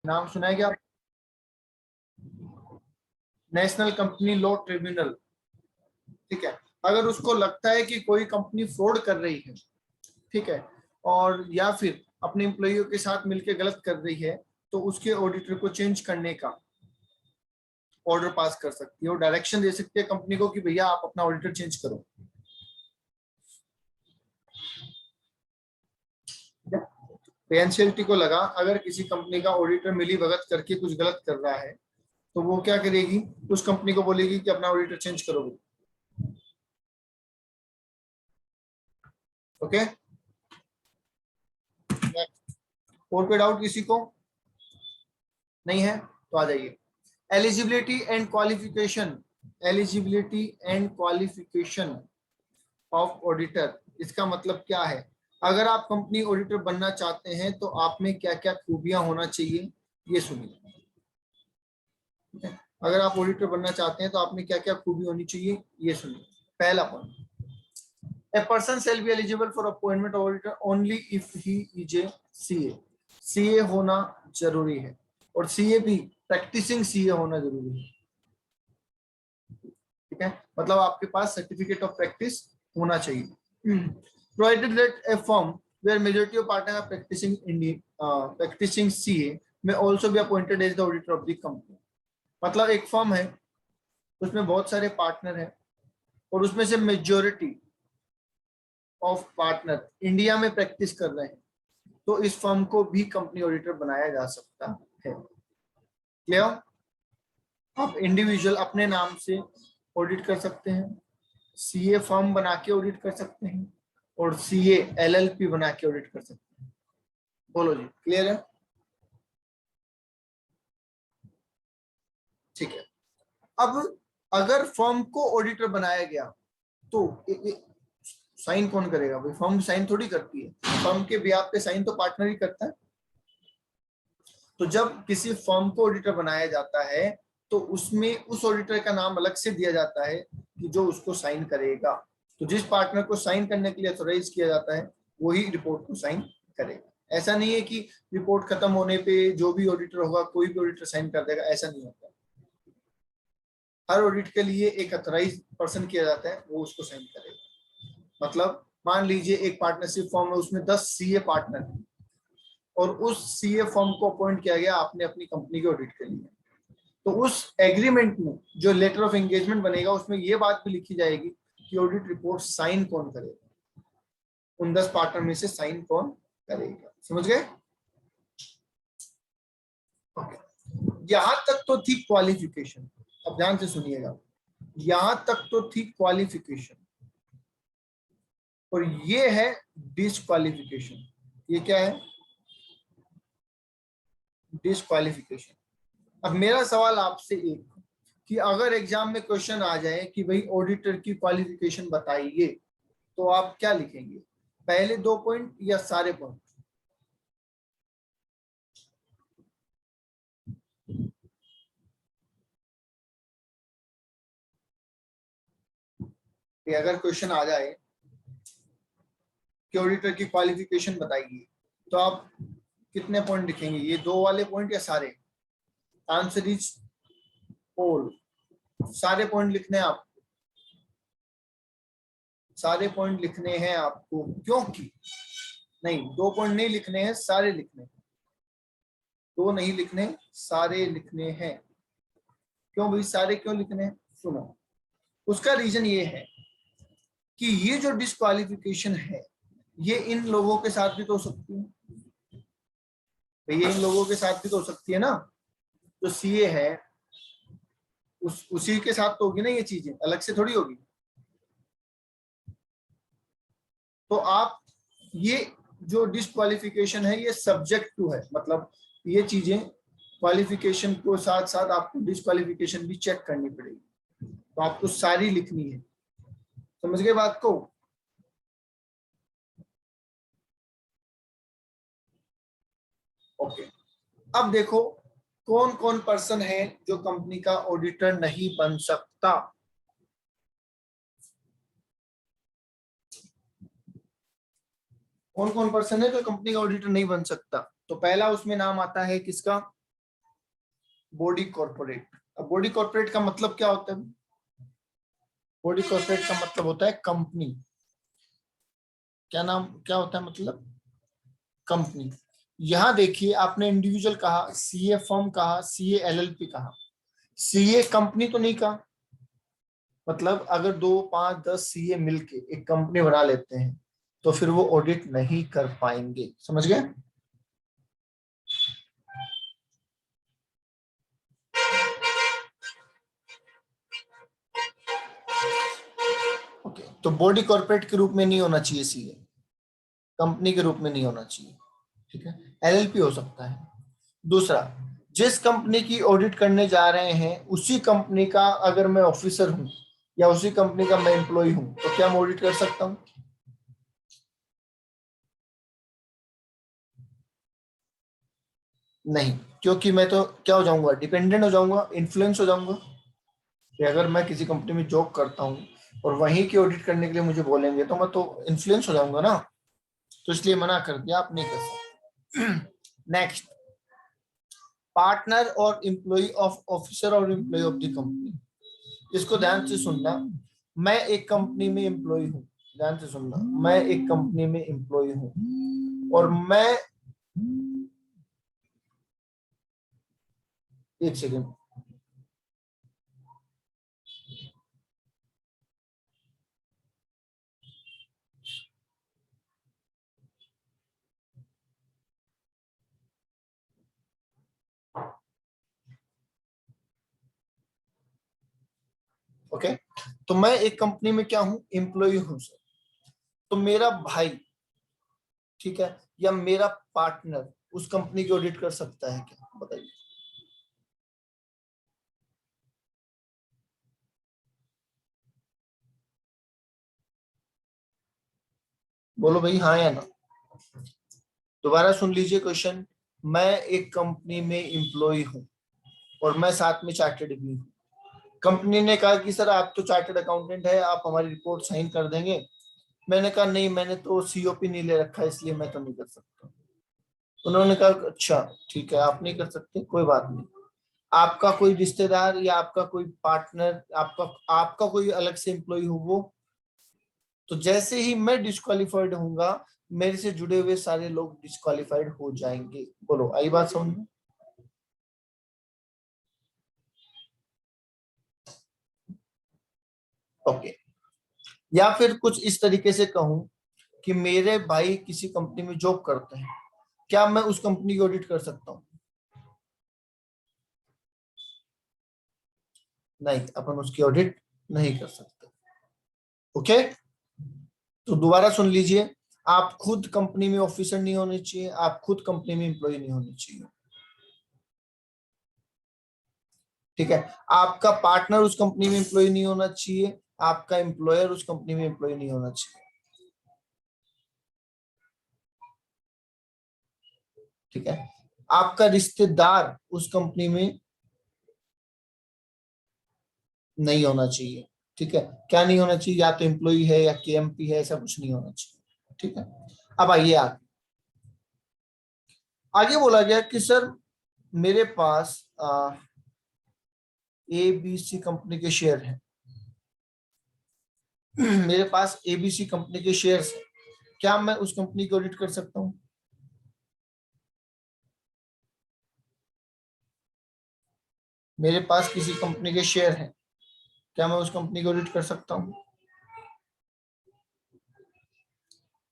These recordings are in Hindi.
नाम सुना है क्या? National company law tribunal. ठीक है, अगर उसको लगता है कि कोई कंपनी फ्रॉड कर रही है, ठीक है, और या फिर अपने एम्प्लॉइयों के साथ मिलकर गलत कर रही है, तो उसके ऑडिटर को चेंज करने का ऑर्डर पास कर सकती है और डायरेक्शन दे सकती है कंपनी को कि भैया आप अपना ऑडिटर चेंज करो। एनसीएलटी को लगा अगर किसी कंपनी का ऑडिटर मिली भगत करके कुछ गलत कर रहा है, तो वो क्या करेगी, उस कंपनी को बोलेगी कि अपना ऑडिटर चेंज करोगे। ओके, और कोई डाउट किसी को नहीं है तो आ जाइए। Eligibility and qualification, eligibility and qualification of auditor, इसका मतलब क्या है? अगर आप कंपनी ऑडिटर बनना चाहते हैं तो आप में क्या क्या खूबियां होना चाहिए, ये सुनिए। अगर आप ऑडिटर बनना चाहते हैं तो आप में क्या क्या खूबी होनी चाहिए, ये सुनिए। पहला point, a person shall be eligible for appointment auditor only if he is a CA. CA होना जरूरी है, और सीए भी प्रैक्टिसिंग सीए होना जरूरी है। ठीक है, मतलब आपके पास सर्टिफिकेट ऑफ प्रैक्टिस होना चाहिए। Provided that a firm where majority of partner are practicing CA may also be appointed as the auditor of the company। मतलब एक फर्म है, उसमें बहुत सारे पार्टनर हैं, और उसमें से मेजॉरिटी ऑफ पार्टनर इंडिया में प्रैक्टिस कर रहे हैं, तो इस फर्म को भी कंपनी ऑडिटर बनाया जा सकता है। क्लियर? आप इंडिविजुअल अपने नाम से ऑडिट कर सकते हैं, सीए फर्म बना के ऑडिट कर सकते हैं, और सीए एलएलपी बना के ऑडिट कर सकते हैं। बोलो जी, क्लियर है? ठीक है, अब अगर फर्म को ऑडिटर बनाया गया तो साइन कौन करेगा? भाई फर्म साइन थोड़ी करती है, फर्म के बिहाफ पे साइन तो पार्टनर ही करता है। तो जब किसी फर्म को ऑडिटर बनाया जाता है तो उसमें उस ऑडिटर का नाम अलग से दिया जाता है कि जो उसको साइन करेगा। तो जिस पार्टनर को साइन करने के लिए ऑथोराइज किया जाता है वही रिपोर्ट को साइन करेगा। ऐसा नहीं है कि रिपोर्ट खत्म होने पे जो भी ऑडिटर होगा कोई भी ऑडिटर साइन कर देगा, ऐसा नहीं होता। हर ऑडिट के लिए एक ऑथराइज पर्सन किया जाता है, वो उसको साइन करेगा। मतलब मान लीजिए एक पार्टनरशिप फॉर्म है, उसमें 10 सीए पार्टनर हैं, और उस सीए फर्म को अपॉइंट किया गया आपने अपनी कंपनी के ऑडिट के लिए। तो उस एग्रीमेंट में जो लेटर ऑफ एंगेजमेंट बनेगा उसमें ये बात भी लिखी जाएगी कि ऑडिट रिपोर्ट साइन कौन करेगा, उन 10 पार्टनर में से साइन कौन करेगा। समझ गए? ओके, यहां तक तो थी क्वालिफिकेशन। अब ध्यान से सुनिएगा, यहां तक तो थी क्वालिफिकेशन, और ये है डिस्क्वालिफिकेशन। ये क्या है? डिस्क्वालिफिकेशन। अब मेरा सवाल आपसे एक, कि अगर एग्जाम में क्वेश्चन आ जाए कि भाई ऑडिटर की क्वालिफिकेशन बताइए, तो आप क्या लिखेंगे? पहले 2 पॉइंट या सारे पॉइंट? अगर क्वेश्चन आ जाए कि ऑडिटर की क्वालिफिकेशन बताइए, तो आप कितने पॉइंट लिखेंगे? ये 2 वाले पॉइंट या सारे? Answer is all. सारे पॉइंट लिखने हैं आप, सारे पॉइंट लिखने हैं आपको, क्योंकि नहीं 2 पॉइंट नहीं लिखने हैं, सारे लिखने हैं। 2 नहीं लिखने, सारे लिखने हैं। क्यों भाई सारे क्यों लिखने हैं? सुनो, उसका रीजन ये है कि ये जो डिस्क्वालिफिकेशन है ये इन लोगों के साथ भी तो हो सकती है, ये इन लोगों के साथ भी तो हो सकती है ना। जो सीए है उसी के साथ तो होगी ना, ये चीजें अलग से थोड़ी होगी। तो आप ये जो डिस्क्वालिफिकेशन है ये सब्जेक्ट टू है, मतलब ये चीजें क्वालिफिकेशन को साथ साथ आपको डिस्क्वालिफिकेशन भी चेक करनी पड़ेगी, तो आपको सारी लिखनी है। समझ गए बात को? ओके, अब देखो कौन कौन पर्सन है जो कंपनी का ऑडिटर नहीं बन सकता। कौन कौन पर्सन है जो कंपनी का ऑडिटर नहीं बन सकता? तो पहला उसमें नाम आता है किसका? Body corporate. अब बॉडी कॉर्पोरेट का मतलब क्या होता है? बॉडी कॉर्पोरेट का मतलब होता है कंपनी। क्या नाम क्या होता है मतलब? कंपनी। यहां देखिए, आपने इंडिविजुअल कहा, सीए फर्म कहा, सीए एलएलपी कहा, सीए कंपनी तो नहीं कहा। मतलब अगर 2, 5, 10 सीए मिलके एक कंपनी बना लेते हैं तो फिर वो ऑडिट नहीं कर पाएंगे। समझ गए? ओके, तो बॉडी कॉर्पोरेट के रूप में नहीं होना चाहिए सीए, कंपनी के रूप में नहीं होना चाहिए। ठीक है, एलएलपी हो सकता है। दूसरा, जिस कंपनी की ऑडिट करने जा रहे हैं उसी कंपनी का अगर मैं ऑफिसर हूं या उसी कंपनी का मैं एम्प्लॉय हूं तो क्या मैं ऑडिट कर सकता हूं? नहीं, क्योंकि मैं तो क्या हो जाऊंगा, डिपेंडेंट हो जाऊंगा, इन्फ्लुएंस हो जाऊंगा। कि अगर मैं किसी कंपनी में जॉब करता हूँ और वहीं की ऑडिट करने के लिए मुझे बोलेंगे तो मैं तो इन्फ्लुएंस हो जाऊंगा ना। तो इसलिए मना कर दिया, आप नहीं कर सकते। नेक्स्ट, पार्टनर और एम्प्लॉय ऑफ ऑफिसर और एम्प्लॉय ऑफ द कंपनी। इसको ध्यान से सुनना। मैं एक कंपनी में एम्प्लॉय हूँ, ध्यान से सुनना, मैं एक कंपनी में एम्प्लॉय हूँ और मैं, एक सेकेंड, ओके। तो मैं एक कंपनी में क्या हूँ, एम्प्लॉय हूँ सर। तो मेरा भाई, ठीक है, या मेरा पार्टनर उस कंपनी की ऑडिट कर सकता है क्या? बताइए। बोलो भाई, हाँ या ना। दोबारा सुन लीजिए क्वेश्चन। मैं एक कंपनी में एम्प्लॉय हूँ और मैं साथ में चार्टेड भी हूँ। कंपनी ने कहा कि सर आप तो चार्टेड अकाउंटेंट है, आप हमारी रिपोर्ट साइन कर देंगे। मैंने कहा नहीं, मैंने तो सीओपी नहीं ले रखा है, इसलिए मैं तो नहीं कर सकता। उन्होंने कहा अच्छा ठीक है, आप नहीं कर सकते, कोई बात नहीं। आपका कोई रिश्तेदार या आपका कोई पार्टनर, आपका आपका कोई अलग से एम्प्लॉय हो वो, तो जैसे ही मैं डिस्क्वालिफाइड होऊंगा, मेरे से जुड़े हुए सारे लोग डिस्क्वालिफाइड हो जाएंगे। बोलो, आई बात समझ में? ओके। या फिर कुछ इस तरीके से कहूं कि मेरे भाई किसी कंपनी में जॉब करते हैं, क्या मैं उस कंपनी की ऑडिट कर सकता हूं? नहीं, अपन उसकी ऑडिट नहीं कर सकते। ओके, तो दोबारा सुन लीजिए। आप खुद कंपनी में ऑफिसर नहीं होने चाहिए, आप खुद कंपनी में एम्प्लॉय नहीं होने चाहिए। ठीक है, आपका पार्टनर उस कंपनी में एम्प्लॉय नहीं होना चाहिए, आपका एम्प्लॉयर उस कंपनी में एम्प्लॉय नहीं होना चाहिए। ठीक है, आपका रिश्तेदार उस कंपनी में नहीं होना चाहिए। ठीक है, क्या नहीं होना चाहिए? या तो एम्प्लॉय है या केएमपी है, ऐसा कुछ नहीं होना चाहिए। ठीक है, अब आइए आगे। आगे बोला गया कि सर मेरे पास एबीसी कंपनी के शेयर हैं। मेरे पास एबीसी कंपनी के शेयर्स हैं, क्या मैं उस कंपनी को ऑडिट कर सकता हूँ? मेरे पास किसी कंपनी के शेयर हैं, क्या मैं उस कंपनी को ऑडिट कर सकता हूँ?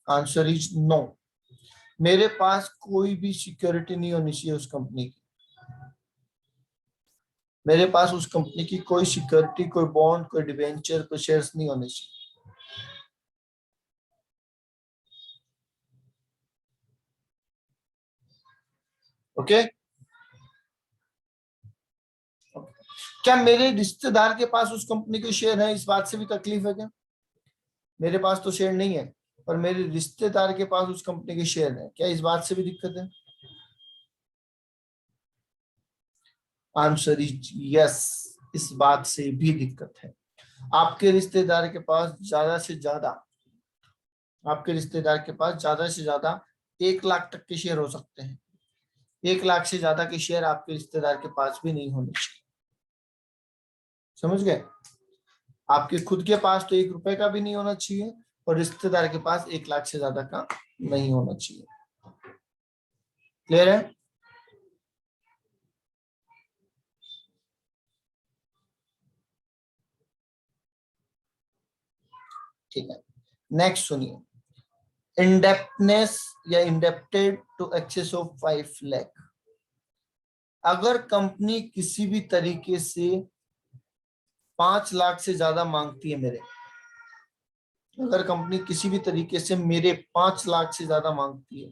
Answer is no. मेरे पास कोई भी सिक्योरिटी नहीं होनी चाहिए उस कंपनी की। मेरे पास उस कंपनी की कोई सिक्योरिटी, कोई बॉन्ड, कोई डिवेंचर, कोई शेयर्स नहीं होने चाहिए। ओके। क्या मेरे रिश्तेदार के पास उस कंपनी के शेयर है, इस बात से भी तकलीफ है क्या? मेरे पास तो शेयर नहीं है और मेरे रिश्तेदार के पास उस कंपनी के शेयर है, क्या इस बात से भी दिक्कत है? आंसर इज यस, इस बात से भी दिक्कत है। आपके रिश्तेदार के पास ज्यादा से ज्यादा, आपके रिश्तेदार के पास ज्यादा से ज्यादा 1 लाख तक के शेयर हो सकते हैं। 1 लाख से ज्यादा के शेयर आपके रिश्तेदार के पास भी नहीं होने चाहिए। समझ गए? आपके खुद के पास तो 1 रुपए का भी नहीं होना चाहिए और रिश्तेदार के पास 1 लाख से ज्यादा का नहीं होना चाहिए। क्लियर है? ठीक है, नेक्स्ट सुनिए। इंडेप्टनेस या indebted to excess of 5 lakh. अगर कंपनी किसी भी तरीके से 5 लाख से ज्यादा मांगती है मेरे, अगर कंपनी किसी भी तरीके से मेरे 5 लाख से ज्यादा मांगती है,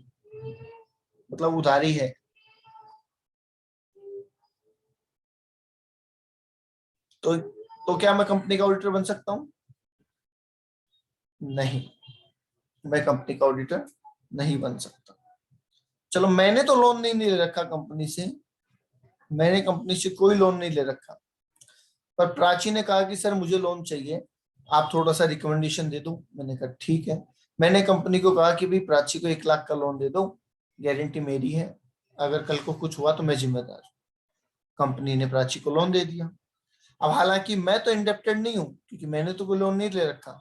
मतलब उधारी है, तो क्या मैं कंपनी का ऑडिटर बन सकता हूं? नहीं, मैं कंपनी का ऑडिटर नहीं बन सकता। चलो, मैंने तो लोन नहीं ले रखा कंपनी से, मैंने कंपनी से कोई लोन नहीं ले रखा, पर प्राची ने कहा कि सर मुझे लोन चाहिए, आप थोड़ा सा रिकमेंडेशन दे दो। मैंने कहा ठीक है। मैंने कंपनी को कहा कि भाई प्राची को 1 लाख का लोन दे दो, गारंटी मेरी है, अगर कल को कुछ हुआ तो मैं जिम्मेदार। कंपनी ने प्राची को लोन दे दिया। अब हालांकि मैं तो इंडेप्टेड नहीं हूं क्योंकि मैंने तो कोई लोन नहीं ले रखा,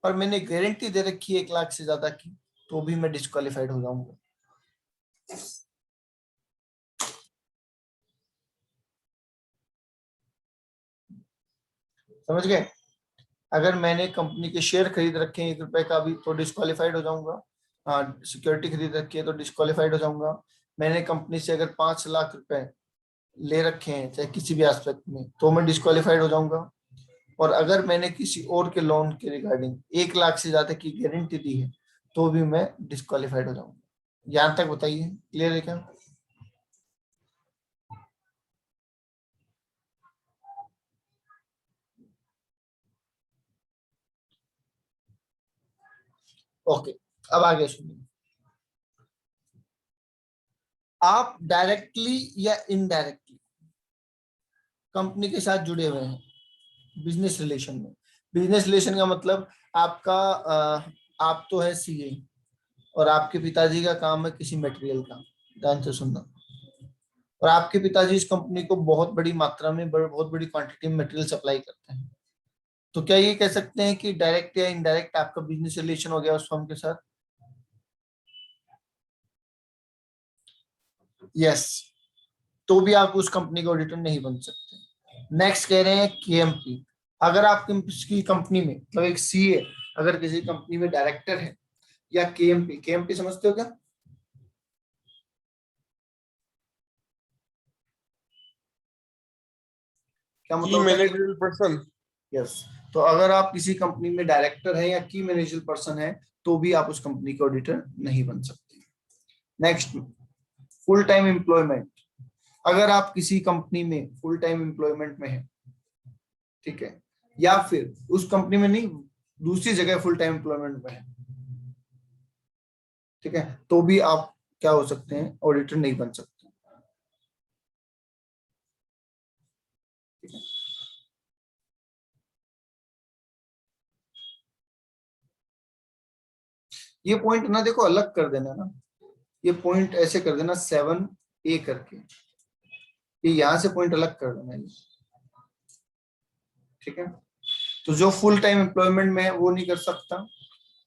पर मैंने गारंटी दे रखी है 1 लाख से ज्यादा की, तो भी मैं डिस्क्वालिफाइड हो जाऊंगा। समझ गए? अगर मैंने कंपनी के शेयर खरीद रखे हैं 1 रुपए का भी, तो डिस्क्वालिफाइड हो जाऊंगा। सिक्योरिटी खरीद रखी है तो डिस्क्वालिफाइड हो जाऊंगा। मैंने कंपनी से अगर 5 लाख रुपए ले रखे हैं चाहे किसी भी एस्पेक्ट में, तो मैं डिस्क्वालिफाइड हो जाऊंगा। और अगर मैंने किसी और के लोन के रिगार्डिंग 1 लाख से ज्यादा की गारंटी दी है, तो भी मैं डिस्क्वालिफाइड हो जाऊंगा। यहाँ तक बताइए, क्लियर है क्या? ओके, अब आगे सुनिए। आप डायरेक्टली या इनडायरेक्टली कंपनी के साथ जुड़े हुए हैं बिजनेस रिलेशन में। बिजनेस रिलेशन का मतलब आपका आप तो है सीए और आपके पिताजी का काम है किसी मटेरियल का, ध्यान से सुनना, और आपके पिताजी इस कंपनी को बहुत बड़ी मात्रा में बहुत बड़ी क्वांटिटी में मटेरियल सप्लाई करते हैं। तो क्या ये कह सकते हैं कि डायरेक्ट या इनडायरेक्ट आपका बिजनेस रिलेशन हो गया उस फर्म के साथ? यस, तो भी आप उस कंपनी के ऑडिटर नहीं बन सकते। नेक्स्ट कह रहे हैं केएमपी। अगर आप किसी कंपनी में, मतलब एक सीए अगर किसी कंपनी में डायरेक्टर है, या केएमपी, केएमपी समझते हो क्या? क्या की मतलब होता है? Managerial person. यस, तो अगर आप किसी कंपनी में डायरेक्टर हैं या की मैनेजर पर्सन है, तो भी आप उस कंपनी के ऑडिटर नहीं बन सकते। Next, full time employment. अगर आप किसी कंपनी में फुल टाइम एम्प्लॉयमेंट में है, ठीक है, या फिर उस कंपनी में नहीं, दूसरी जगह फुल टाइम एम्प्लॉयमेंट में है, ठीक है, तो भी आप क्या हो सकते हैं? ऑडिटर नहीं बन सकते। ठीक है, ये पॉइंट ना देखो अलग कर देना ना, ये पॉइंट ऐसे कर देना 7A करके, ये यहां से पॉइंट अलग कर देना ये। ठीक है, तो जो फुल टाइम एम्प्लॉयमेंट में है वो नहीं कर सकता।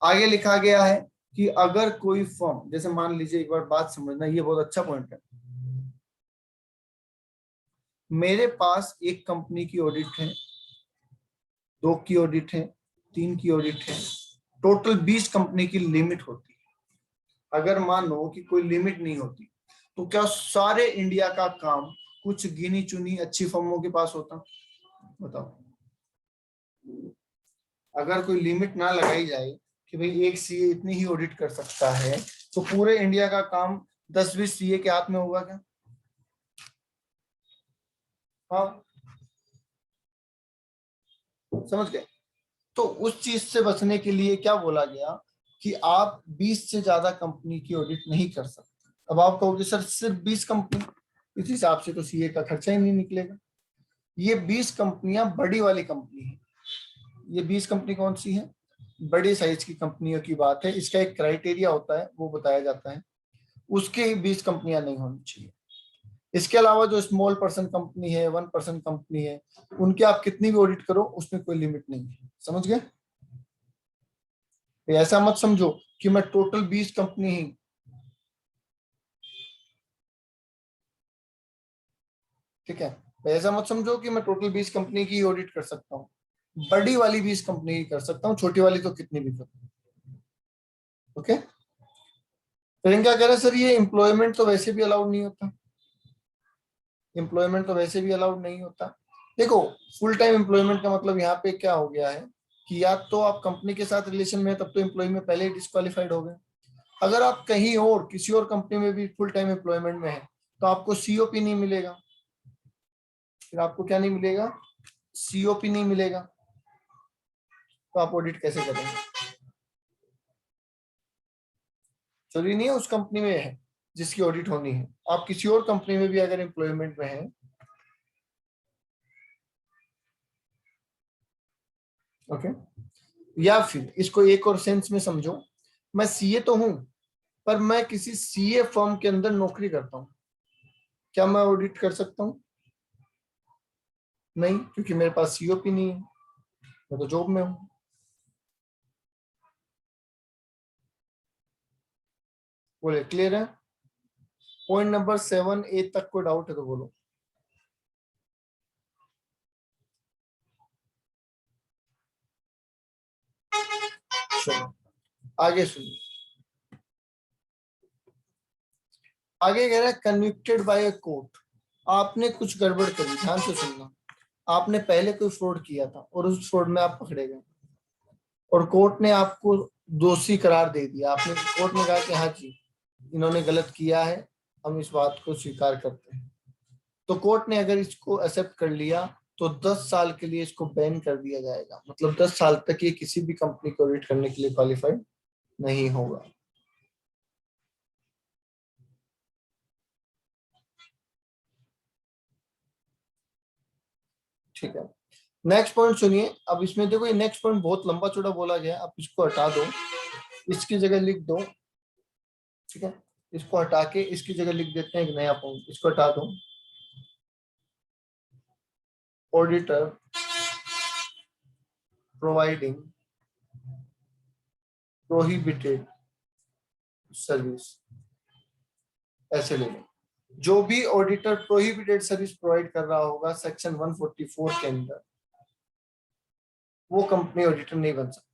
आगे लिखा गया है कि अगर कोई फर्म, जैसे मान लीजिए, एक बार बात समझना, ये बहुत अच्छा पॉइंट है। मेरे पास एक कंपनी की ऑडिट है, 2 की ऑडिट है, 3 की ऑडिट है, टोटल 20 कंपनी की लिमिट होती है। अगर मानो कि कोई लिमिट नहीं होती, तो क्या सारे इंडिया का काम कुछ गिनी चुनी अच्छी फर्मों के पास होता? बताओ। अगर कोई लिमिट ना लगाई जाए कि भाई एक सीए इतनी ही ऑडिट कर सकता है, तो पूरे इंडिया का काम 10-20 सीए के हाथ में होगा क्या? हाँ, समझ गए? तो उस चीज से बचने के लिए क्या बोला गया कि आप 20 से ज्यादा कंपनी की ऑडिट नहीं कर सकते। अब आप कहोगे सर सिर्फ 20 कंपनी, इस हिसाब से तो सीए का खर्चा ही नहीं निकलेगा। ये 20 कंपनियां बड़ी वाली कंपनी है। ये 20 कंपनी कौन सी है? बड़े साइज की कंपनियों की बात है। इसका एक क्राइटेरिया होता है, वो बताया जाता है। उसके 20 कंपनियां नहीं होनी चाहिए। इसके अलावा जो स्मॉल पर्सन कंपनी है, 1 पर्सन कंपनी है, उनके आप कितनी भी ऑडिट करो उसमें कोई लिमिट नहीं है। समझ गए? ऐसा मत समझो कि मैं टोटल 20 कंपनी ही, ठीक है, ऐसा मत समझो कि मैं टोटल 20 कंपनी की ऑडिट कर सकता हूँ। बड़ी वाली 20 कंपनी की कर सकता हूँ, छोटी वाली तो कितनी भी करूँ। ओके। फिर क्या कह रहे हैं सर, ये एम्प्लॉयमेंट तो वैसे भी अलाउड नहीं होता, एम्प्लॉयमेंट तो वैसे भी अलाउड नहीं होता। देखो, फुल टाइम एम्प्लॉयमेंट का मतलब यहाँ पे क्या हो गया है कि या तो आप कंपनी के साथ रिलेशन में है, तब तो एम्प्लॉय में पहले ही डिस्क्वालीफाइड हो गए। अगर आप कहीं और किसी और कंपनी में भी फुल टाइम एम्प्लॉयमेंट में है तो आपको सीओपी नहीं मिलेगा। फिर आपको क्या नहीं मिलेगा? सीओपी नहीं मिलेगा। तो आप ऑडिट कैसे करेंगे? जरूरी नहीं है उस कंपनी में है जिसकी ऑडिट होनी है, आप किसी और कंपनी में भी अगर एम्प्लॉयमेंट में है। ओके। या फिर इसको एक और सेंस में समझो, मैं सीए तो हूं पर मैं किसी सीए फर्म के अंदर नौकरी करता हूं, क्या मैं ऑडिट कर सकता हूं? नहीं, क्योंकि मेरे पास सीओपी नहीं है, मैं तो जॉब में हूं। बोले क्लियर है? पॉइंट नंबर 7 8 तक कोई डाउट है तो बोलो। चलो आगे सुनिए। आगे कह रहा है कन्विक्टेड बाय अ कोर्ट। आपने कुछ गड़बड़ करी, ध्यान से सुनना। आपने पहले कोई फ्रॉड किया था और उस फ्रॉड में आप पकड़े गए और कोर्ट ने आपको दोषी करार दे दिया। आपने, कोर्ट ने कहा कि हाँ जी, इन्होंने गलत किया है, हम इस बात को स्वीकार करते हैं। तो कोर्ट ने अगर इसको एक्सेप्ट कर लिया तो 10 साल के लिए इसको बैन कर दिया जाएगा, मतलब 10 साल तक ये किसी भी कंपनी को ऑडिट करने के लिए क्वालिफाइड नहीं होगा। ठीक है, नेक्स्ट पॉइंट सुनिए। अब इसमें देखो, ये नेक्स्ट पॉइंट बहुत लंबा चौड़ा बोला गया, आप इसको हटा दो, इसकी जगह लिख दो। ठीक है, इसको हटा के इसकी जगह लिख देते हैं एक नया पॉइंट, इसको हटा दो। ऑडिटर प्रोवाइडिंग प्रोहिबिटेड सर्विस, ऐसे ले लो। जो भी ऑडिटर प्रोहिबिटेड सर्विस प्रोवाइड कर रहा होगा सेक्शन 144 के अंदर, वो कंपनी ऑडिटर नहीं बन सकता।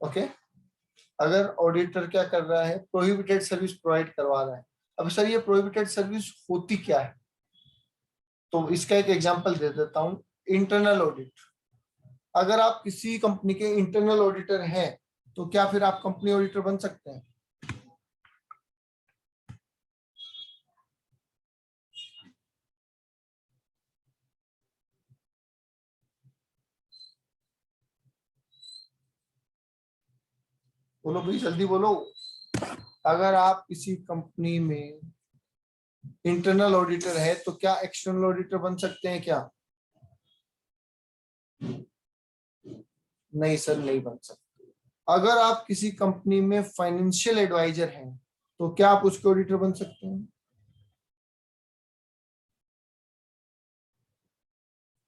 ओके। अगर ऑडिटर क्या कर रहा है, प्रोहिबिटेड सर्विस प्रोवाइड करवा रहा है। अब सर ये प्रोहिबिटेड सर्विस होती क्या है, तो इसका एक एग्जांपल दे देता हूं। Internal audit. अगर आप किसी कंपनी के इंटरनल ऑडिटर हैं तो क्या फिर आप कंपनी ऑडिटर बन सकते हैं? बोलो भाई, जल्दी बोलो। अगर आप किसी कंपनी में इंटरनल ऑडिटर है तो क्या एक्सटर्नल ऑडिटर बन सकते हैं क्या? नहीं सर, नहीं बन सकते। अगर आप किसी कंपनी में फाइनेंशियल एडवाइजर हैं तो क्या आप उसके ऑडिटर बन सकते हैं?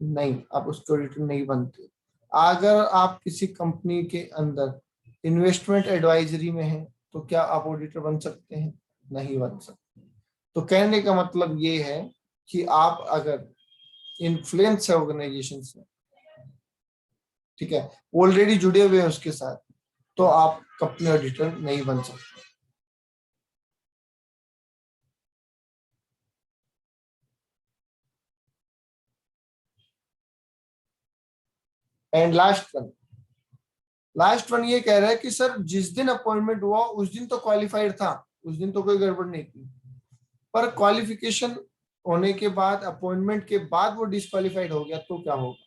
नहीं, आप उसके ऑडिटर नहीं बनते। अगर आप किसी कंपनी के अंदर इन्वेस्टमेंट एडवाइजरी में हैं तो क्या आप ऑडिटर बन सकते हैं? नहीं बन सकते। तो कहने का मतलब ये है कि आप अगर इन्फ्लुएंस है ऑर्गेनाइजेशन से, ठीक है, ऑलरेडी जुड़े हुए हैं उसके साथ, तो आप कंपनी ऑडिटर नहीं बन सकते। एंड लास्ट वन ये कह रहा है कि सर जिस दिन अपॉइंटमेंट हुआ उस दिन तो क्वालिफाइड था, उस दिन तो कोई गड़बड़ नहीं थी, पर क्वालिफिकेशन होने के बाद, अपॉइंटमेंट के बाद वो डिस्क्वालिफाइड हो गया तो क्या होगा?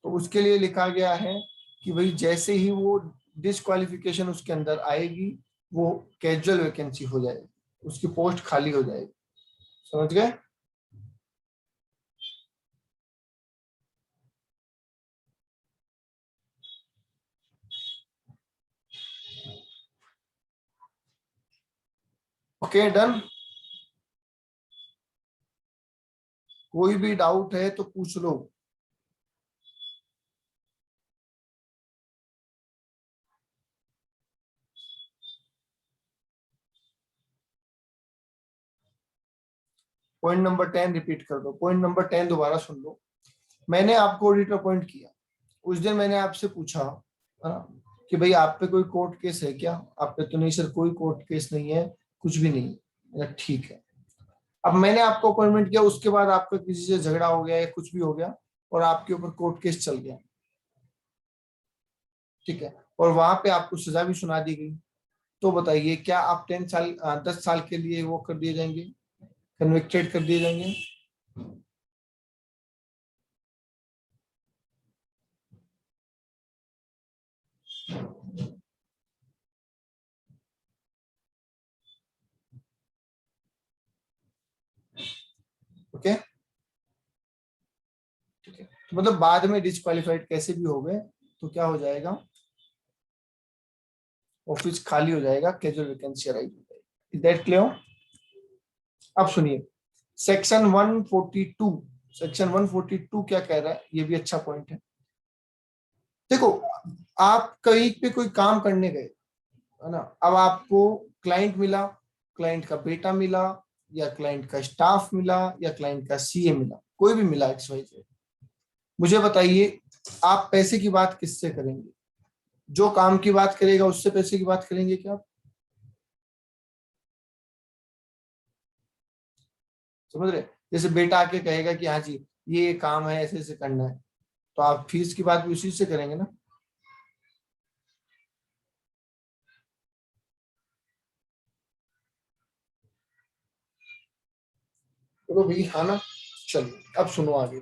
तो उसके लिए लिखा गया है कि भाई जैसे ही वो डिस्क्वालिफिकेशन उसके अंदर आएगी, वो कैजुअल वैकेंसी हो जाएगी। उसकी पोस्ट खाली हो जाएगी। समझ गए? Okay, done. कोई भी डाउट है तो पूछ लो। पॉइंट नंबर 10 रिपीट कर दो, पॉइंट नंबर 10 दोबारा सुन लो। मैंने आपको ऑडिटर अपॉइंट किया, उस दिन मैंने आपसे पूछा है ना, कि भाई आप पे कोई कोर्ट केस है क्या? आप पे तो नहीं सर, कोई कोर्ट केस नहीं है, कुछ भी नहीं है। ठीक है। अब मैंने आपको अपॉइंटमेंट किया, उसके बाद आपका किसी से झगड़ा हो गया या कुछ भी हो गया और आपके ऊपर कोर्ट केस चल गया, ठीक है, और वहां पे आपको सजा भी सुना दी गई, तो बताइए क्या आप 10 साल 10 साल के लिए वो कर दिए जाएंगे, कन्विक्टेड कर दिए जाएंगे? ओके, ठीक है। तो मतलब बाद में डिस्क्वालिफाइड कैसे भी हो गए तो क्या हो जाएगा, ऑफिस खाली हो जाएगा, कैजुअल वैकेंसी अराइज हो जाएगी। Is that clear? अब सुनिए, सेक्शन 142, सेक्शन 142 क्या कह रहा है, ये भी अच्छा पॉइंट है। देखो, आप कहीं पे कोई काम करने गए, है ना, अब आपको क्लाइंट मिला, क्लाइंट का बेटा मिला, या क्लाइंट का स्टाफ मिला, या क्लाइंट का सीए मिला, कोई भी मिला XYZ, मुझे बताइए आप पैसे की बात किससे करेंगे? जो काम की बात करेगा उससे पैसे की बात करेंगे क्या आप? समझ रहे? जैसे बेटा आके कहेगा कि हाँ जी ये काम है, ऐसे ऐसे करना है, तो आप फीस की बात भी उसी से करेंगे ना। तो भाई हाँ ना। चलिए अब सुनो आगे।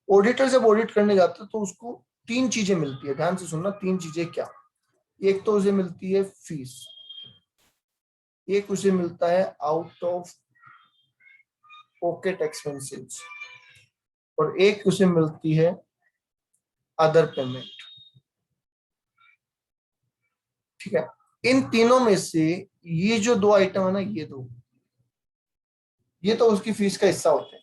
ऑडिटर जब ऑडिट करने जाता है तो उसको 3 चीजें मिलती है, ध्यान से सुनना, 3 चीजें क्या? एक तो उसे मिलती है फीस, एक उसे मिलता है आउट ऑफ पॉकेट एक्सपेंसेस, और एक उसे मिलती है अदर पेमेंट। ठीक है, इन तीनों में से ये जो 2 आइटम है ना, ये तो उसकी फीस का हिस्सा होते हैं,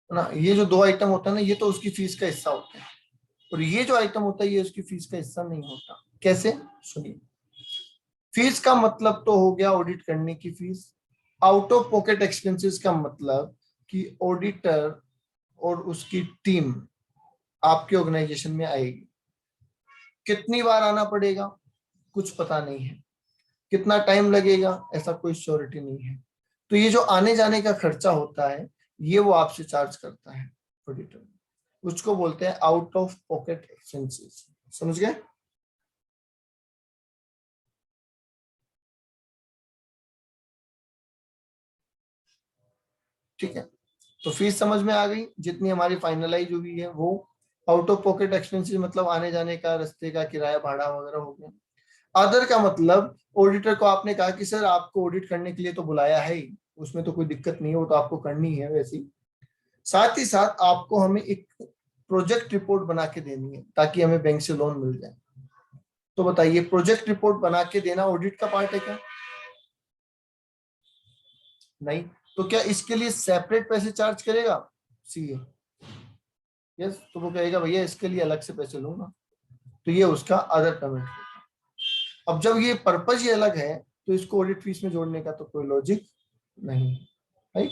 है ना। ये जो 2 आइटम होता है ना, ये तो उसकी फीस का हिस्सा होते हैं, और ये जो आइटम होता है ये उसकी फीस का हिस्सा नहीं होता। कैसे? सुनिए, फीस का मतलब तो हो गया ऑडिट करने की fees. Out of pocket expenses का मतलब कि ऑडिटर और उसकी टीम आपके ऑर्गेनाइजेशन में आएगी, कितनी बार आना पड़ेगा कुछ पता नहीं है, कितना टाइम लगेगा ऐसा कोई श्योरिटी नहीं है, तो ये जो आने जाने का खर्चा होता है ये वो आपसे चार्ज करता है ऑडिटर, उसको बोलते हैं आउट ऑफ पॉकेट एक्सपेंसेस। समझ गए? ठीक है, तो फीस समझ में आ गई, जितनी हमारी फाइनलाइज हुई है वो। आउट ऑफ पॉकेट एक्सपेंसेस मतलब आने जाने का, रास्ते का किराया भाड़ा वगैरह हो गया। अदर का मतलब ऑडिटर को आपने कहा कि सर आपको ऑडिट करने के लिए तो बुलाया है ही, उसमें तो कोई दिक्कत नहीं है, वो तो आपको करनी है वैसी, साथ ही साथ आपको हमें एक प्रोजेक्ट रिपोर्ट बना के देनी है ताकि हमें बैंक से लोन मिल जाए। तो बताइए प्रोजेक्ट रिपोर्ट बना के देना ऑडिट का पार्ट है क्या? नहीं। तो क्या इसके लिए सेपरेट पैसे चार्ज करेगा सीए? यस, तो वो कहेगा भैया इसके लिए अलग से पैसे लूंगा, तो ये उसका अदर पेमेंट। अब जब ये पर्पज ही अलग है तो इसको ऑडिट फीस में जोड़ने का तो कोई लॉजिक नहीं है, राइट।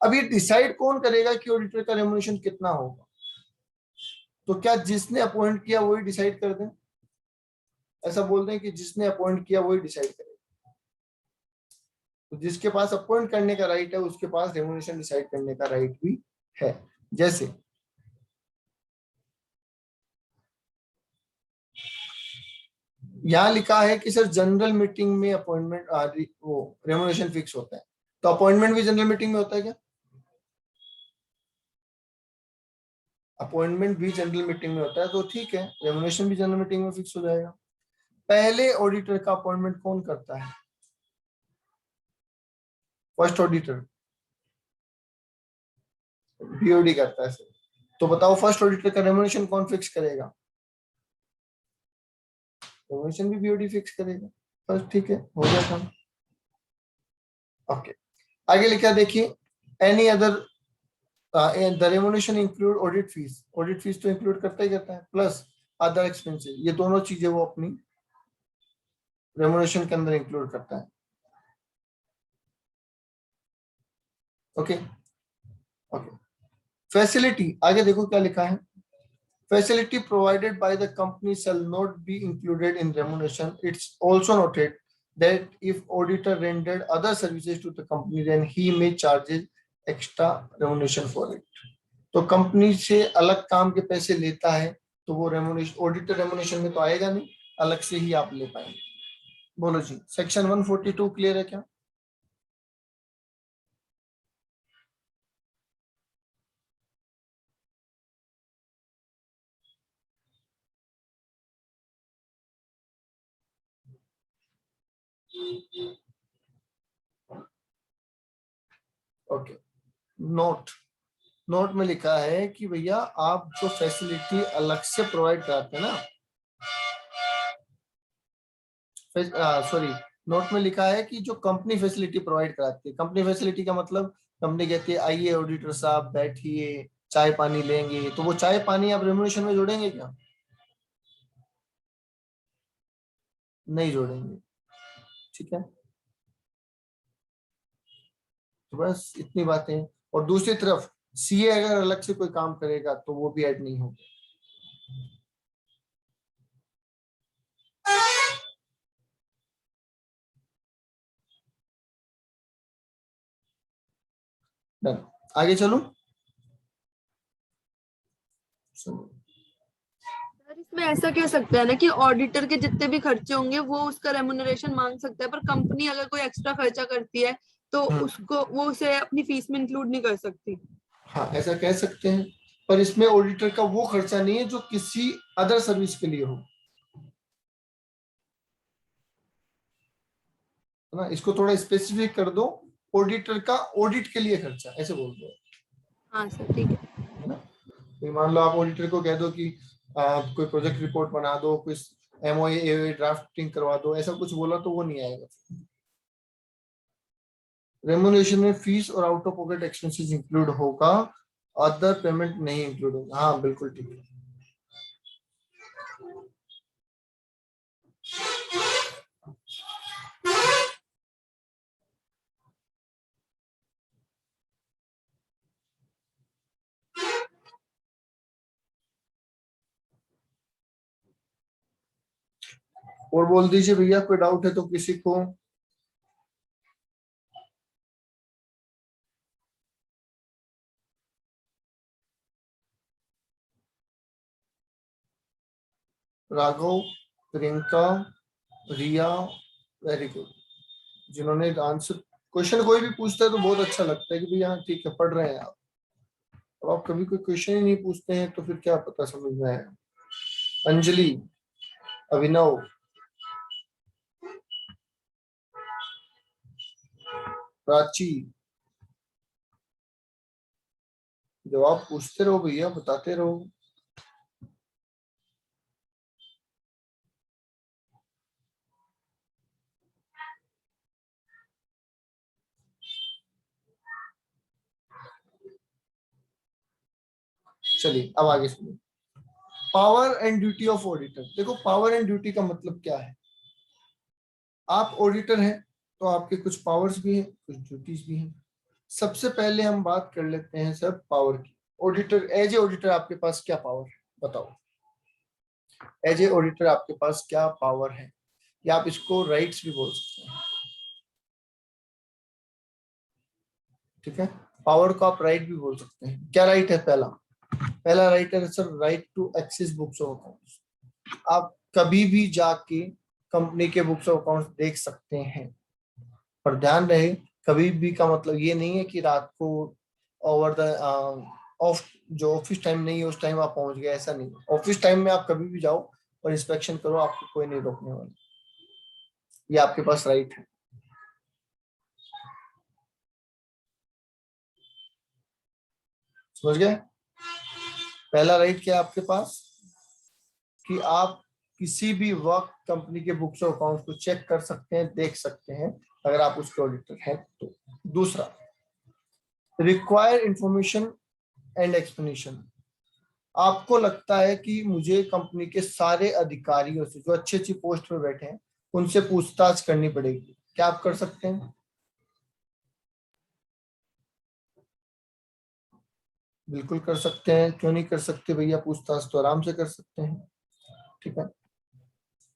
अब ये डिसाइड कौन करेगा कि ऑडिटर का रेमुनेशन कितना होगा? तो क्या जिसने अपॉइंट किया वही डिसाइड कर दे? ऐसा बोल दें कि जिसने अपॉइंट किया वही डिसाइड करे? तो जिसके पास अपॉइंट करने का राइट है उसके पास रेमुनेशन डिसाइड करने का राइट भी है। जैसे यहाँ लिखा है कि सर जनरल मीटिंग में अपॉइंटमेंट वो रेमुनेशन फिक्स होता है, तो अपॉइंटमेंट भी जनरल मीटिंग में होता है क्या? अपॉइंटमेंट भी जनरल मीटिंग में होता है तो ठीक है, रेमुनेशन भी जनरल मीटिंग में फिक्स हो जाएगा। पहले ऑडिटर का अपॉइंटमेंट कौन करता है? फर्स्ट ऑडिटर, बीओडी करता है सर। तो बताओ फर्स्ट ऑडिटर का रेमुनेशन कौन फिक्स करेगा? रेमुनेशन भी बीओडी फिक्स करेगा। बस ठीक है, हो गया काम। ओके, आगे लिखा देखिए, any other the remuneration include audit fees. Audit fees तो इंक्लूड करता ही करता है, प्लस अदर एक्सपेंसेस, ये दोनों चीजें वो अपनी रेमुनेशन के अंदर इंक्लूड करता है। ओके ओके, फैसिलिटी, आगे देखो क्या लिखा है, facility provided by the company shall not be included in remuneration. It's also noted that if auditor rendered other services to the company, then he may charge extra remuneration for it. तो कंपनी से अलग काम के पैसे लेता है तो वो रेमुनेशन, ऑडिटर रेमुनेशन में तो आएगा नहीं, अलग से ही आप ले पाएंगे। बोलो जी, सेक्शन 142 क्लियर है क्या? ओके, नोट, नोट में लिखा है कि भैया आप जो फैसिलिटी अलग से प्रोवाइड कराते हैं ना, सॉरी, नोट में लिखा है कि जो कंपनी फैसिलिटी प्रोवाइड कराती है, कंपनी फैसिलिटी का मतलब कंपनी कहती है आइए ऑडिटर साहब बैठिए चाय पानी लेंगे, तो वो चाय पानी आप रेमुनेशन में जोड़ेंगे क्या? नहीं जोड़ेंगे, ठीक है। तो बस इतनी बातें। और दूसरी तरफ सीए अगर अलग से कोई काम करेगा तो वो भी ऐड नहीं होगा। डन, आगे चलो। सुनो, सर इसमें ऐसा कह सकते हैं ना कि ऑडिटर के जितने भी खर्चे होंगे वो उसका रेमुनरेशन मांग सकता है, पर कंपनी अगर कोई एक्स्ट्रा खर्चा करती है तो उसको वो उसे अपनी फीस में इंक्लूड नहीं कर सकती। हाँ ऐसा कह सकते हैं, पर इसमें ऑडिटर का वो खर्चा नहीं है जो किसी अदर सर्विस के लिए हो, है ना, इसको थोड़ा स्पेसिफिक कर दो, ऑडिटर का ऑडिट के लिए खर्चा, ऐसे बोल दो, हाँ सर ठीक है ना। तो मान लो आप ऑडिटर को कह दो कि कोई प्रोजेक्ट रिपोर्ट बना दो, कोई एमओए ड्राफ्टिंग करवा दो, ऐसा कुछ बोला तो वो नहीं आएगा। रेमुनेशन में फीस और out of pocket expenses include होगा, अदर पेमेंट नहीं इंक्लूड होगा। हाँ बिल्कुल ठीक है। और बोल दीजिए भैया, कोई डाउट है तो किसी को। राघव, प्रियंका, रिया, वेरी गुड। जिन्होंने आंसर, क्वेश्चन कोई भी पूछता है तो बहुत अच्छा लगता है कि भैया हाँ ठीक है पढ़ रहे हैं आप। अब आप कभी कोई क्वेश्चन ही नहीं पूछते हैं तो फिर क्या पता समझ में आएगा। अंजलि, अभिनव, प्राची, जवाब पूछते रहो भैया, बताते रहो। चलिए अब आगे सुनिए, power and duty of auditor. देखो पावर एंड ड्यूटी का मतलब क्या है, आप ऑडिटर हैं तो आपके कुछ पावर्स भी हैं, कुछ ड्यूटीज भी हैं। सबसे पहले हम बात कर लेते हैं सर पावर की। ऑडिटर, एज ए ऑडिटर आपके पास क्या पावर है बताओ? एज ए ऑडिटर आपके पास क्या पावर है, या आप इसको राइट्स भी बोल सकते हैं, ठीक है। पावर को आप राइट भी बोल सकते हैं। क्या राइट है? पहला, पहला राइट है sir, right to access books of accounts. आप कभी भी जाके कंपनी के बुक्स ऑफ अकाउंट्स देख सकते हैं, पर ध्यान रहे कभी भी का मतलब ये नहीं है कि रात को ओवर द ऑफ जो ऑफिस टाइम नहीं है उस टाइम आप पहुंच गए, ऐसा नहीं। ऑफिस टाइम में आप कभी भी जाओ और इंस्पेक्शन करो, आपको कोई नहीं रोकने वाला, ये आपके पास राइट है। समझ गए? पहला राइट क्या है आपके पास कि आप किसी भी वक्त कंपनी के बुक्स और अकाउंट्स को चेक कर सकते हैं, देख सकते हैं, अगर आप उसके ऑडिटर हैं तो। दूसरा, रिक्वायर इंफॉर्मेशन एंड एक्सप्लेनेशन। आपको लगता है कि मुझे कंपनी के सारे अधिकारियों से जो अच्छी अच्छी पोस्ट पे बैठे हैं उनसे पूछताछ करनी पड़ेगी, क्या आप कर सकते हैं? बिल्कुल कर सकते हैं, क्यों नहीं कर सकते भैया, पूछताछ तो आराम से कर सकते हैं। ठीक है,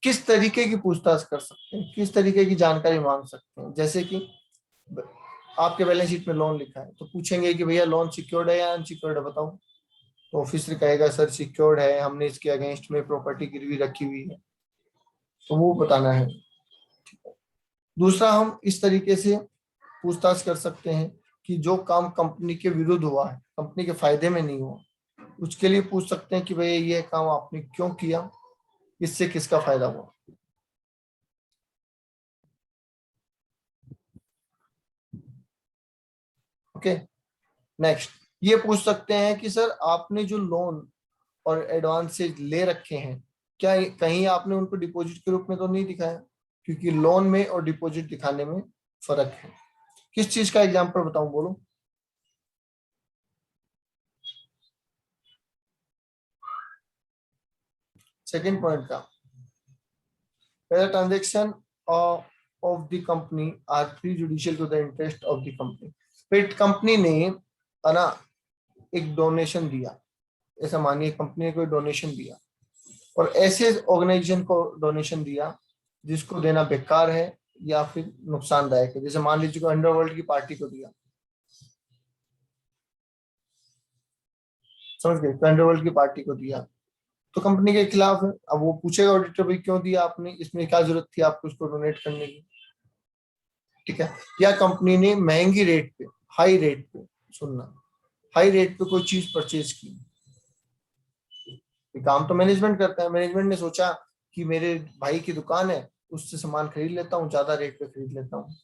किस तरीके की पूछताछ कर सकते हैं, किस तरीके की जानकारी मांग सकते हैं? जैसे कि आपके बैलेंस शीट में लोन लिखा है तो पूछेंगे कि भैया लोन सिक्योर्ड है या अनसिक्योर्ड है, बताओ। तो ऑफिसर कहेगा सर सिक्योर्ड है, हमने इसके अगेंस्ट में प्रॉपर्टी गिरवी रखी हुई है, तो वो बताना है। दूसरा, हम इस तरीके से पूछताछ कर सकते हैं कि जो काम कंपनी के विरुद्ध हुआ है, कंपनी के फायदे में नहीं हुआ, उसके लिए पूछ सकते हैं कि भैया ये काम आपने क्यों किया, इससे किसका फायदा हुआ। ओके, नेक्स्ट, ये पूछ सकते हैं कि सर आपने जो लोन और एडवांसेज ले रखे हैं, क्या कहीं आपने उनको डिपॉजिट के रूप में तो नहीं दिखाया, क्योंकि लोन में और डिपॉजिट दिखाने में फर्क है। किस चीज का एग्जांपल बताऊं, बोलो। सेकंड पॉइंट का, पहला, transaction of the company are prejudicial to the interest of the company. फिर कंपनी ने है ना एक डोनेशन दिया, ऐसा मानिए कंपनी ने कोई डोनेशन दिया और ऐसे ऑर्गेनाइजेशन को डोनेशन दिया जिसको देना बेकार है या फिर नुकसानदायक है। जैसे मान लीजिए को अंडरवर्ल्ड की पार्टी को दिया, समझ गए, तो अंडरवर्ल्ड की पार्टी को दिया तो कंपनी के खिलाफ है। अब वो पूछेगा ऑडिटर भाई क्यों दिया आपने, इसमें क्या जरूरत थी आपको उसको डोनेट करने की। ठीक है, या कंपनी ने महंगी रेट पे, हाई रेट पे, सुनना, हाई रेट पे कोई चीज परचेज की। ये काम तो मैनेजमेंट करता है, मैनेजमेंट ने सोचा कि मेरे भाई की दुकान है, उससे सामान खरीद लेता हूँ, ज्यादा रेट पे खरीद लेता हूँ।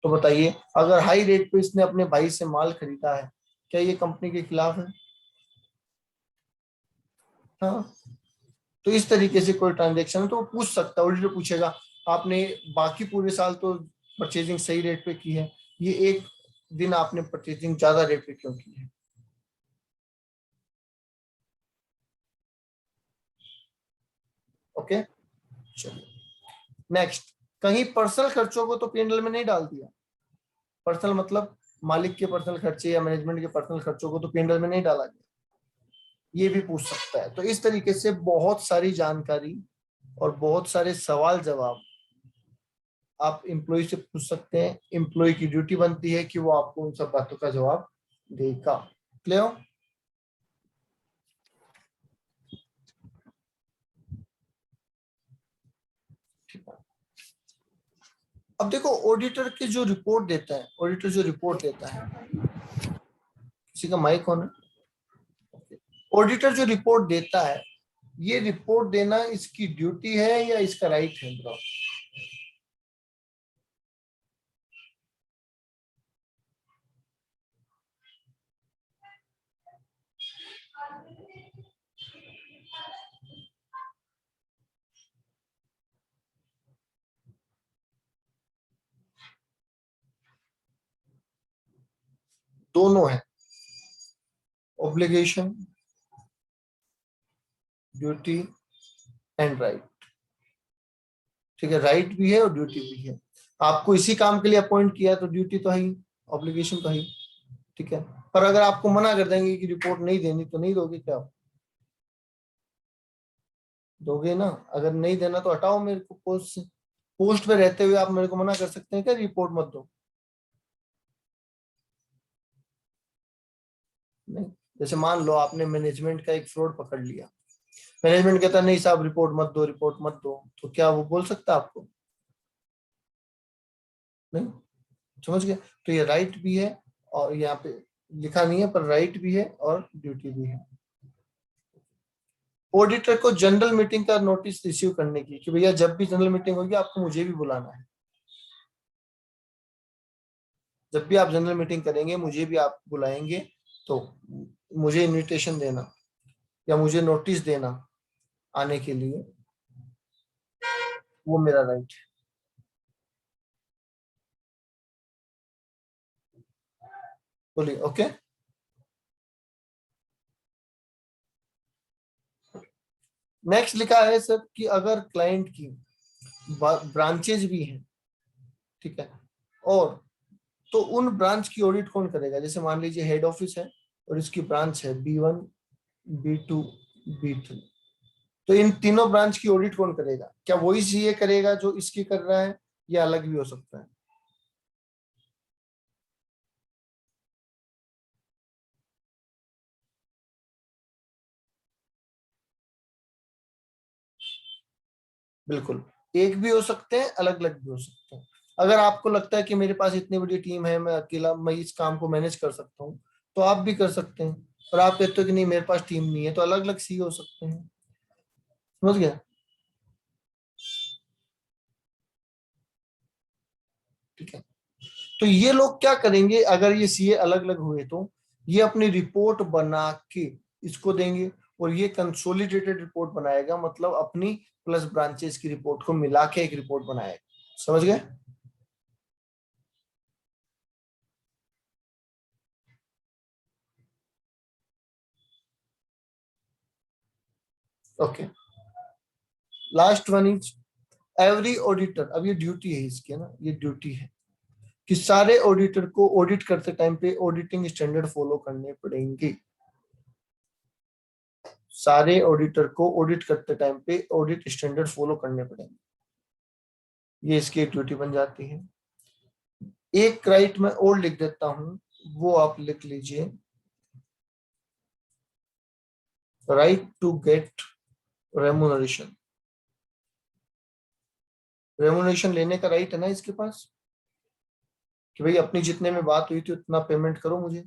तो बताइए, अगर हाई रेट पे इसने अपने भाई से माल खरीदा है, क्या ये कंपनी के खिलाफ है? हाँ। तो इस तरीके से कोई ट्रांजेक्शन तो पूछ सकता है, ऑडिटर पूछेगा आपने बाकी पूरे साल तो परचेजिंग सही रेट पे की है, ये एक दिन आपने परचेजिंग ज्यादा रेट पे क्यों की है? ओके, चलिए नेक्स्ट, कहीं पर्सनल खर्चों को तो P&L में नहीं डाल दिया। पर्सनल मतलब मालिक के पर्सनल खर्चे या मैनेजमेंट के पर्सनल खर्चों को तो P&L में नहीं डाला गया, ये भी पूछ सकता है। तो इस तरीके से बहुत सारी जानकारी और बहुत सारे सवाल जवाब आप एम्प्लॉय से पूछ सकते हैं। एम्प्लॉय की ड्यूटी बनती है कि वो आपको उन सब बातों का जवाब देगा। क्लियर? ठीक है, अब देखो ऑडिटर की जो रिपोर्ट देता है, ऑडिटर जो रिपोर्ट देता है, किसी का माइक ऑन है? ऑडिटर जो रिपोर्ट देता है, ये रिपोर्ट देना इसकी ड्यूटी है या इसका राइट है, बताओ। दोनों है, ऑब्लिगेशन, ड्यूटी एंड राइट। ठीक है, राइट भी है और ड्यूटी भी है। आपको इसी काम के लिए अपॉइंट किया तो ड्यूटी तो है ही, ऑब्लिगेशन तो है ही। ठीक है, पर अगर आपको मना कर देंगे कि रिपोर्ट नहीं देनी तो नहीं दोगे क्या? दोगे ना। अगर नहीं देना तो हटाओ मेरे को पोस्ट से। पोस्ट पे रहते हुए आप मेरे को मना कर सकते हैं क्या रिपोर्ट मत दो? नहीं। जैसे मान लो आपने मैनेजमेंट का एक फ्रॉड पकड़ लिया, मैनेजमेंट कहता नहीं साहब रिपोर्ट मत दो, रिपोर्ट मत दो, तो क्या वो बोल सकता है आपको? नहीं। समझ गए? तो ये राइट भी है और यहाँ पे लिखा नहीं है पर राइट भी है और ड्यूटी भी है। ऑडिटर को जनरल मीटिंग का नोटिस रिसीव करने की कि भैया जब भी जनरल मीटिंग होगी आपको मुझे भी बुलाना है। जब भी आप जनरल मीटिंग करेंगे मुझे भी आप बुलाएंगे तो मुझे इनविटेशन देना या मुझे नोटिस देना आने के लिए, वो मेरा राइट है। बोलिए ओके। नेक्स्ट लिखा है सर कि अगर क्लाइंट की ब्रांचेज भी हैं, ठीक है, और तो उन ब्रांच की ऑडिट कौन करेगा? जैसे मान लीजिए हेड ऑफिस है और इसकी ब्रांच है B1, B2, B3, तो इन तीनों ब्रांच की ऑडिट कौन करेगा? क्या वही सीए करेगा जो इसकी कर रहा है या अलग भी हो सकता है? बिल्कुल, एक भी हो सकते हैं, अलग अलग भी हो सकते हैं। अगर आपको लगता है कि मेरे पास इतनी बड़ी टीम है, मैं अकेला मैं इस काम को मैनेज कर सकता हूँ, तो आप भी कर सकते हैं। और आप कहते हो कि नहीं मेरे पास टीम नहीं है, तो अलग अलग सी हो सकते हैं। समझ गया? ठीक है, तो ये लोग क्या करेंगे अगर ये सीए अलग अलग हुए? तो ये अपनी रिपोर्ट बना के इसको देंगे और ये कंसोलिडेटेड रिपोर्ट बनाएगा, मतलब अपनी प्लस ब्रांचेस की रिपोर्ट को मिला के एक रिपोर्ट बनाएगा। समझ गए? Okay, last one is every auditor. अब ये ड्यूटी है इसकी, है ना, ये ड्यूटी है कि सारे ऑडिटर को ऑडिट करते टाइम पे ऑडिटिंग स्टैंडर्ड फॉलो करने पड़ेंगे। सारे ऑडिटर को ऑडिट करते टाइम पे ऑडिट स्टैंडर्ड फॉलो करने पड़ेंगे, ये इसकी एक ड्यूटी बन जाती है। एक राइट मैं और लिख देता हूं, वो आप लिख लीजिए, right to get remuneration. Remuneration लेने का राइट है ना इसके पास, कि भाई अपनी जितने में बात हुई थी उतना पेमेंट करो मुझे।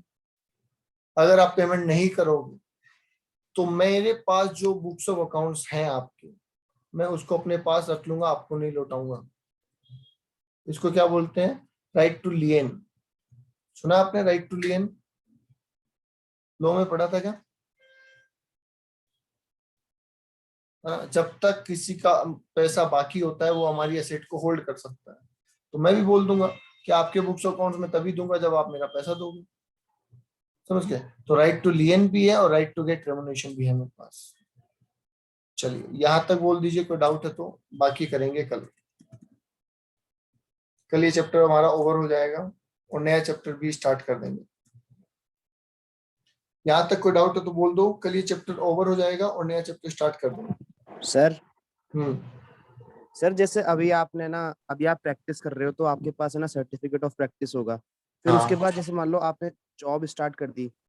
अगर आप पेमेंट नहीं करोगे तो मेरे पास जो बुक्स ऑफ अकाउंट्स हैं आपके, मैं उसको अपने पास रख लूंगा, आपको नहीं लौटाऊंगा। इसको क्या बोलते हैं? Right to lien. सुना आपने राइट टू लिएन? लॉ में पढ़ा था क्या? जब तक किसी का पैसा बाकी होता है वो हमारी एसेट को होल्ड कर सकता है। तो मैं भी बोल दूंगा कि आपके बुक्स अकाउंट्स में तभी दूंगा जब आप मेरा पैसा दोगे। समझ गए? तो राइट टू लिएन भी है और राइट टू गेट रेमुनेशन भी है मेरे पास। चलिए यहां तक बोल दीजिए, कोई डाउट है तो, बाकी करेंगे कल। कल ये चैप्टर हमारा ओवर हो जाएगा और नया चैप्टर भी स्टार्ट कर देंगे। यहाँ तक कोई डाउट है तो बोल दो, कल ये चैप्टर ओवर हो जाएगा और नया चैप्टर स्टार्ट कर देंगे। सर हम्म। सर जैसे अभी आपने ना, अभी आप प्रैक्टिस कर रहे हो तो आपके पास है ना सर्टिफिकेट ऑफ प्रैक्टिस होगा। फिर उसके हाँ बाद जैसे मान लो आपने जॉब स्टार्ट कर दी,